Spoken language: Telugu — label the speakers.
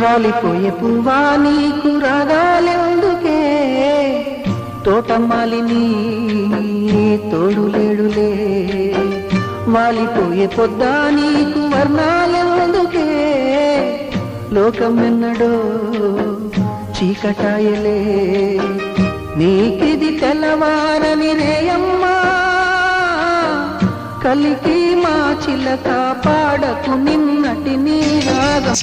Speaker 1: రాలిపోయే పువ్వా నీకు రాగాలెందుకే, తోటమాలిని తోడులేడులే, వాలిపోయే పొద్దా నీకు వర్ణాలెందుకే, లోకమెన్నడో చీకటాయలే, నీకిది తెల్లవారని రేయమ్మా, కలికి మా చిలక పాడకు నిన్నటి నీ రాగం.